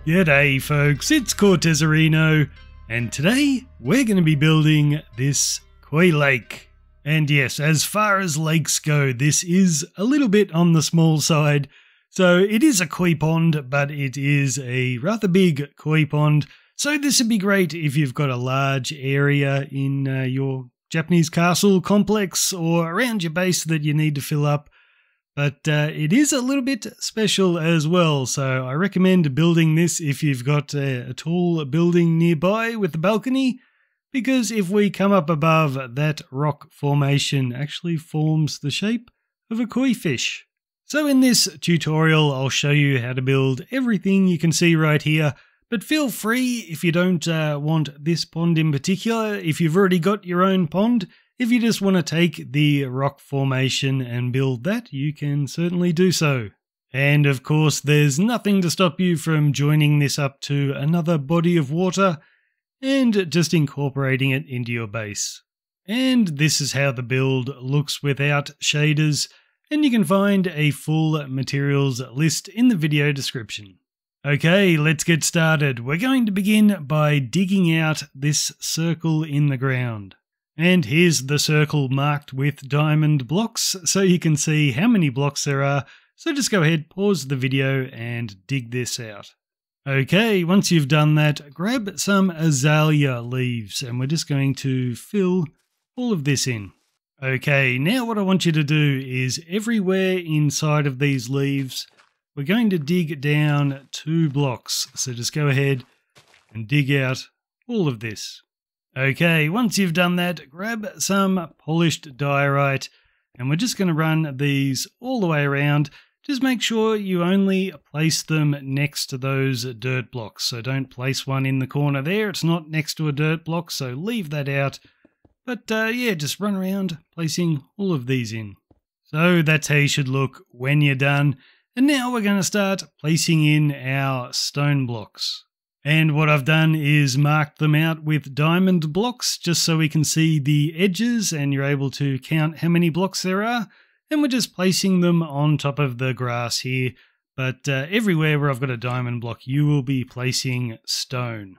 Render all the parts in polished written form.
G'day folks, it's Cortezerino, and today we're going to be building this koi lake. And yes, as far as lakes go, this is a little bit on the small side. So it is a koi pond, but it is a rather big koi pond. So this would be great if you've got a large area in your Japanese castle complex or around your base that you need to fill up. But it is a little bit special as well, so I recommend building this if you've got a tall building nearby with a balcony, because if we come up above, that rock formation actually forms the shape of a koi fish. So in this tutorial, I'll show you how to build everything you can see right here, but feel free if you don't want this pond in particular, if you've already got your own pond. If you just want to take the rock formation and build that, you can certainly do so. And of course, there's nothing to stop you from joining this up to another body of water and just incorporating it into your base. And this is how the build looks without shaders, and you can find a full materials list in the video description. Okay, let's get started. We're going to begin by digging out this circle in the ground. And here's the circle marked with diamond blocks, so you can see how many blocks there are. So just go ahead, pause the video and dig this out. Okay, once you've done that, grab some azalea leaves and we're just going to fill all of this in. Okay, now what I want you to do is everywhere inside of these leaves, we're going to dig down 2 blocks. So just go ahead and dig out all of this. Okay, once you've done that, grab some polished diorite and we're just going to run these all the way around. Just make sure you only place them next to those dirt blocks. So don't place one in the corner there. It's not next to a dirt block, so leave that out. But yeah, just run around placing all of these in. So that's how you should look when you're done. And now we're going to start placing in our stone blocks. And what I've done is marked them out with diamond blocks just so we can see the edges and you're able to count how many blocks there are. And we're just placing them on top of the grass here. But everywhere where I've got a diamond block, you will be placing stone.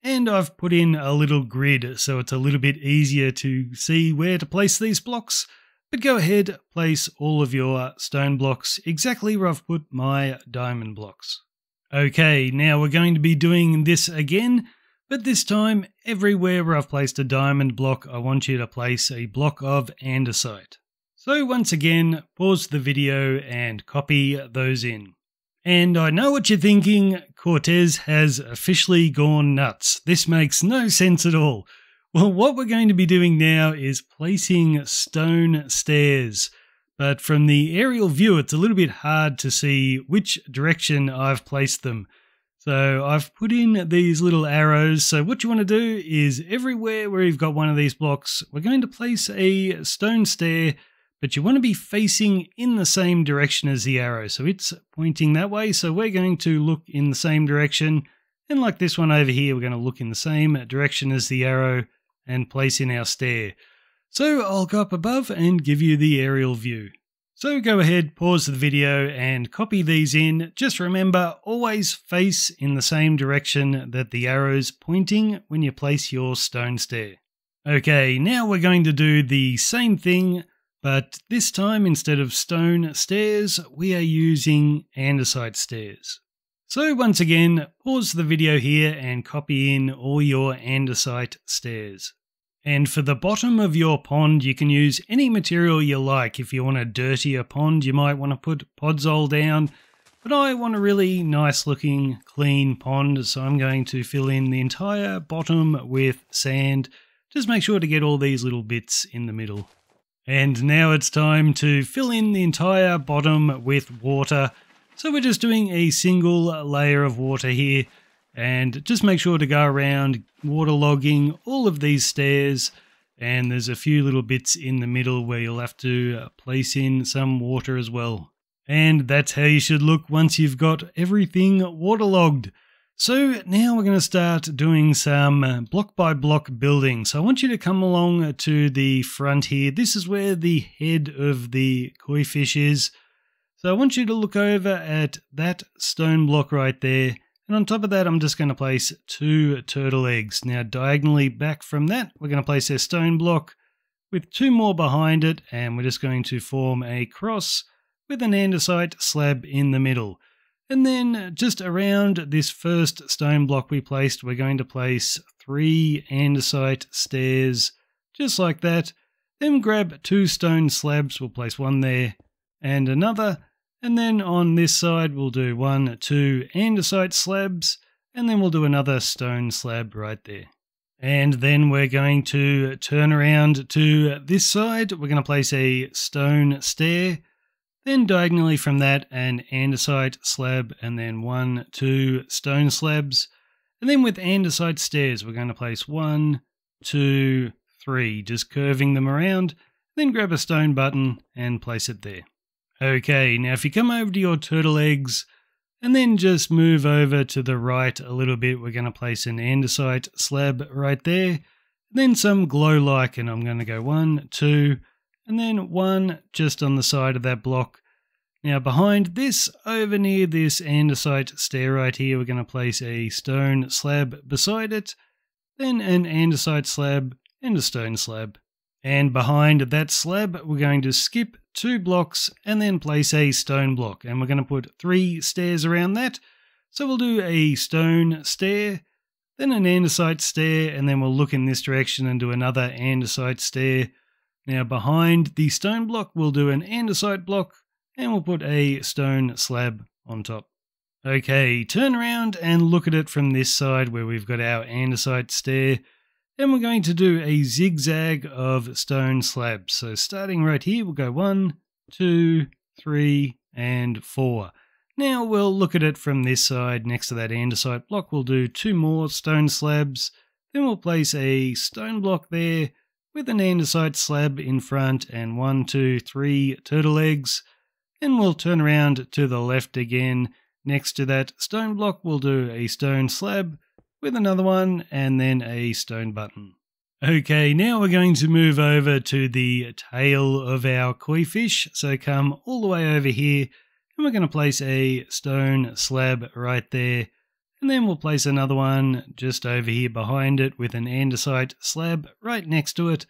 And I've put in a little grid so it's a little bit easier to see where to place these blocks. But go ahead, place all of your stone blocks exactly where I've put my diamond blocks. Okay, now we're going to be doing this again, but this time everywhere where I've placed a diamond block, I want you to place a block of andesite. So once again, pause the video and copy those in. And I know what you're thinking, Cortez has officially gone nuts. This makes no sense at all. Well, what we're going to be doing now is placing stone stairs. But from the aerial view, it's a little bit hard to see which direction I've placed them. So I've put in these little arrows. So what you want to do is everywhere where you've got one of these blocks, we're going to place a stone stair, but you want to be facing in the same direction as the arrow. So it's pointing that way. So we're going to look in the same direction. And like this one over here, we're going to look in the same direction as the arrow and place in our stair. So I'll go up above and give you the aerial view. So go ahead, pause the video and copy these in. Just remember, always face in the same direction that the arrow's pointing when you place your stone stair. Okay, now we're going to do the same thing, but this time instead of stone stairs, we are using andesite stairs. So once again, pause the video here and copy in all your andesite stairs. And for the bottom of your pond, you can use any material you like. If you want a dirtier pond, you might want to put podzol down. But I want a really nice looking, clean pond, so I'm going to fill in the entire bottom with sand. Just make sure to get all these little bits in the middle. And now it's time to fill in the entire bottom with water. So we're just doing a single layer of water here. And just make sure to go around waterlogging all of these stairs, and there's a few little bits in the middle where you'll have to place in some water as well. And that's how you should look once you've got everything waterlogged. So now we're going to start doing some block by block building. So I want you to come along to the front here. This is where the head of the koi fish is. So I want you to look over at that stone block right there. And on top of that, I'm just going to place 2 turtle eggs. Now, diagonally back from that, we're going to place a stone block with 2 more behind it, and we're just going to form a cross with an andesite slab in the middle. And then just around this first stone block we placed, we're going to place 3 andesite stairs, just like that. Then grab 2 stone slabs, we'll place 1 there and another. And then on this side, we'll do 1, 2 andesite slabs, and then we'll do another stone slab right there. And then we're going to turn around to this side. We're going to place a stone stair, then diagonally from that, an andesite slab, and then 1, 2 stone slabs. And then with andesite stairs, we're going to place 1, 2, 3, just curving them around, then grab a stone button and place it there. Okay, now if you come over to your turtle eggs and then just move over to the right a little bit, we're going to place an andesite slab right there, then some glow lichen. I'm going to go 1, 2, and then 1 just on the side of that block. Now behind this, over near this andesite stair right here, we're going to place a stone slab beside it, then an andesite slab and a stone slab. And behind that slab, we're going to skip 2 blocks and then place a stone block. And we're going to put 3 stairs around that. So we'll do a stone stair, then an andesite stair, and then we'll look in this direction and do another andesite stair. Now behind the stone block, we'll do an andesite block, and we'll put a stone slab on top. Okay, turn around and look at it from this side where we've got our andesite stair. And we're going to do a zigzag of stone slabs. So starting right here, we'll go 1, 2, 3, and 4. Now we'll look at it from this side next to that andesite block. We'll do 2 more stone slabs. Then we'll place a stone block there with an andesite slab in front and 1, 2, 3 turtle eggs. Then we'll turn around to the left again. Next to that stone block, we'll do a stone slab with another one, and then a stone button. Okay, now we're going to move over to the tail of our koi fish. So come all the way over here, and we're going to place a stone slab right there. And then we'll place another one just over here behind it with an andesite slab right next to it.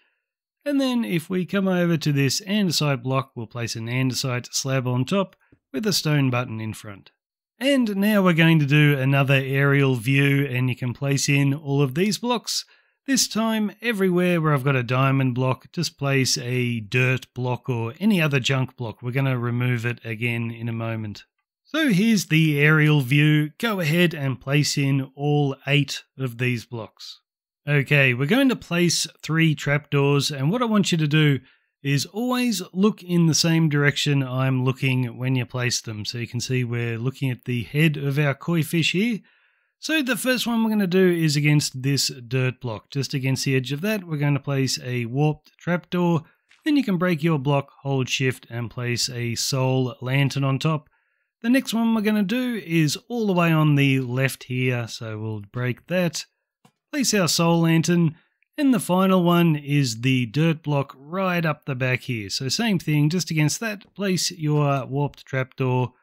And then if we come over to this andesite block, we'll place an andesite slab on top with a stone button in front. And now we're going to do another aerial view, and you can place in all of these blocks. This time, everywhere where I've got a diamond block, just place a dirt block or any other junk block. We're going to remove it again in a moment. So here's the aerial view. Go ahead and place in all 8 of these blocks. Okay, we're going to place 3 trapdoors, and what I want you to do is always look in the same direction I'm looking when you place them. So you can see we're looking at the head of our koi fish here. So the first one we're going to do is against this dirt block. Just against the edge of that, we're going to place a warped trapdoor. Then you can break your block, hold shift, and place a soul lantern on top. The next one we're going to do is all the way on the left here. So we'll break that, place our soul lantern. And the final one is the dirt block right up the back here. So same thing, just against that, place your warped trapdoor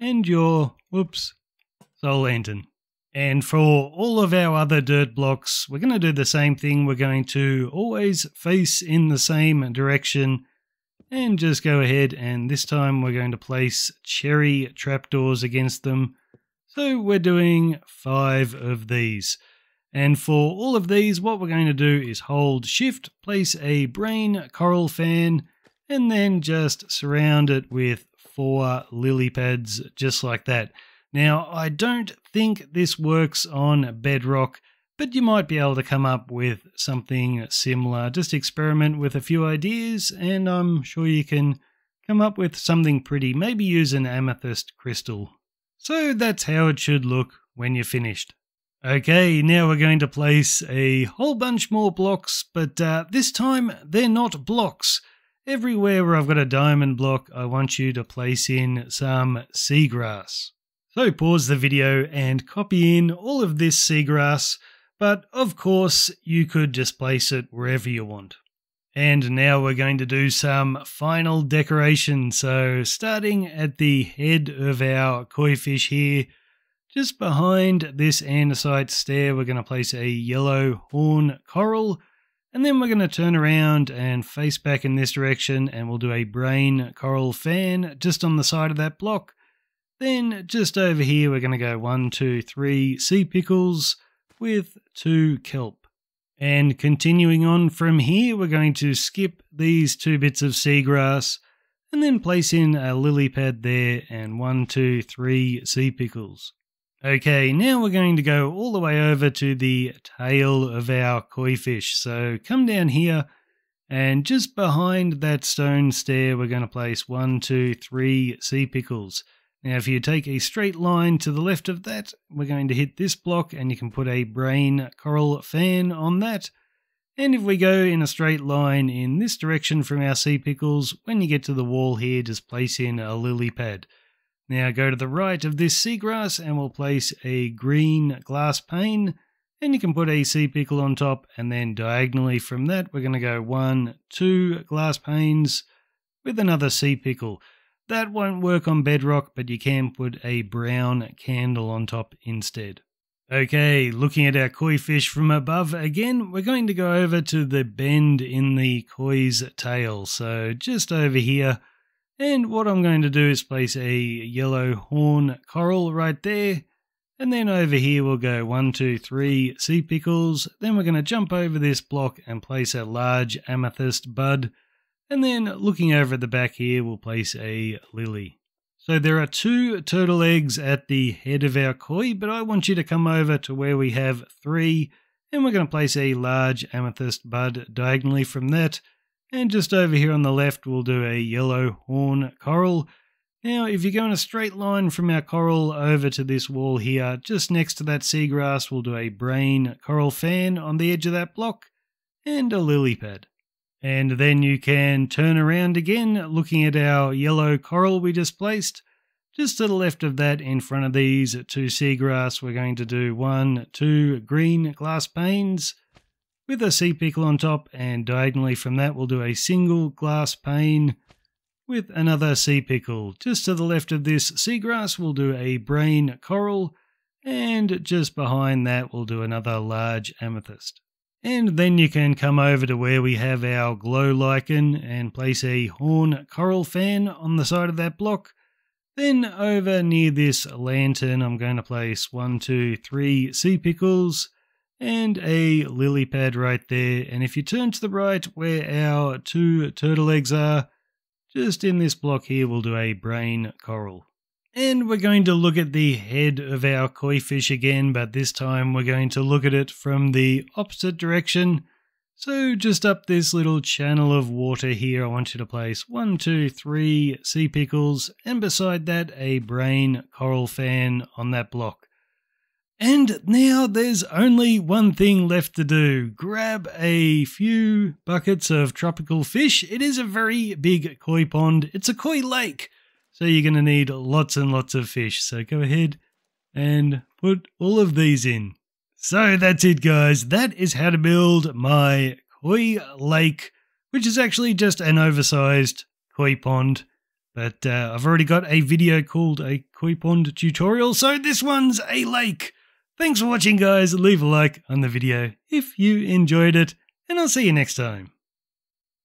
and your, soul lantern. And for all of our other dirt blocks, we're going to do the same thing. We're going to always face in the same direction and just go ahead, and this time we're going to place cherry trapdoors against them. So we're doing 5 of these. And for all of these, what we're going to do is hold shift, place a brain coral fan, and then just surround it with 4 lily pads, just like that. Now, I don't think this works on bedrock, but you might be able to come up with something similar. Just experiment with a few ideas, and I'm sure you can come up with something pretty. Maybe use an amethyst crystal. So that's how it should look when you're finished. Okay, now we're going to place a whole bunch more blocks, but this time they're not blocks. Everywhere where I've got a diamond block, I want you to place in some seagrass. So pause the video and copy in all of this seagrass, but of course you could just place it wherever you want. And now we're going to do some final decoration. So starting at the head of our koi fish here, Just behind this andesite stair, we're going to place a yellow horn coral, and then we're going to turn around and face back in this direction, and we'll do a brain coral fan just on the side of that block. Then just over here, we're going to go 1, 2, 3 sea pickles with 2 kelp. And continuing on from here, we're going to skip these 2 bits of seagrass and then place in a lily pad there and 1, 2, 3 sea pickles. Okay, now we're going to go all the way over to the tail of our koi fish. So come down here, and just behind that stone stair, we're going to place 1, 2, 3 sea pickles. Now, if you take a straight line to the left of that, we're going to hit this block, and you can put a brain coral fan on that. And if we go in a straight line in this direction from our sea pickles, when you get to the wall here, just place in a lily pad. Now go to the right of this seagrass and we'll place a green glass pane, and you can put a sea pickle on top, and then diagonally from that we're going to go 1, 2 glass panes with another sea pickle. That won't work on bedrock, but you can put a brown candle on top instead. Okay, looking at our koi fish from above again, we're going to go over to the bend in the koi's tail. So just over here. And what I'm going to do is place a yellow horn coral right there. And then over here we'll go 1, 2, 3 sea pickles. Then we're going to jump over this block and place a large amethyst bud. And then looking over at the back here, we'll place a lily. So there are 2 turtle eggs at the head of our koi, but I want you to come over to where we have 3. And we're going to place a large amethyst bud diagonally from that. And just over here on the left, we'll do a yellow horn coral. Now, if you go in a straight line from our coral over to this wall here, just next to that seagrass, we'll do a brain coral fan on the edge of that block and a lily pad. And then you can turn around again, looking at our yellow coral we just placed. Just to the left of that, in front of these 2 seagrass, we're going to do 1, 2 green glass panes with a sea pickle on top, and diagonally from that we'll do a single glass pane with another sea pickle. Just to the left of this seagrass we'll do a brain coral, and just behind that we'll do another large amethyst. And then you can come over to where we have our glow lichen and place a horn coral fan on the side of that block. Then over near this lantern I'm going to place 1, 2, 3 sea pickles and a lily pad right there. And if you turn to the right where our 2 turtle eggs are, just in this block here we'll do a brain coral. And we're going to look at the head of our koi fish again, but this time we're going to look at it from the opposite direction. So just up this little channel of water here, I want you to place 1, 2, 3 sea pickles, and beside that a brain coral fan on that block. And now there's only one thing left to do. Grab a few buckets of tropical fish. It is a very big koi pond. It's a koi lake. So you're going to need lots and lots of fish. So go ahead and put all of these in. So that's it, guys. That is how to build my koi lake, which is actually just an oversized koi pond. But I've already got a video called a koi pond tutorial. So this one's a lake. Thanks for watching, guys. Leave a like on the video if you enjoyed it, and I'll see you next time.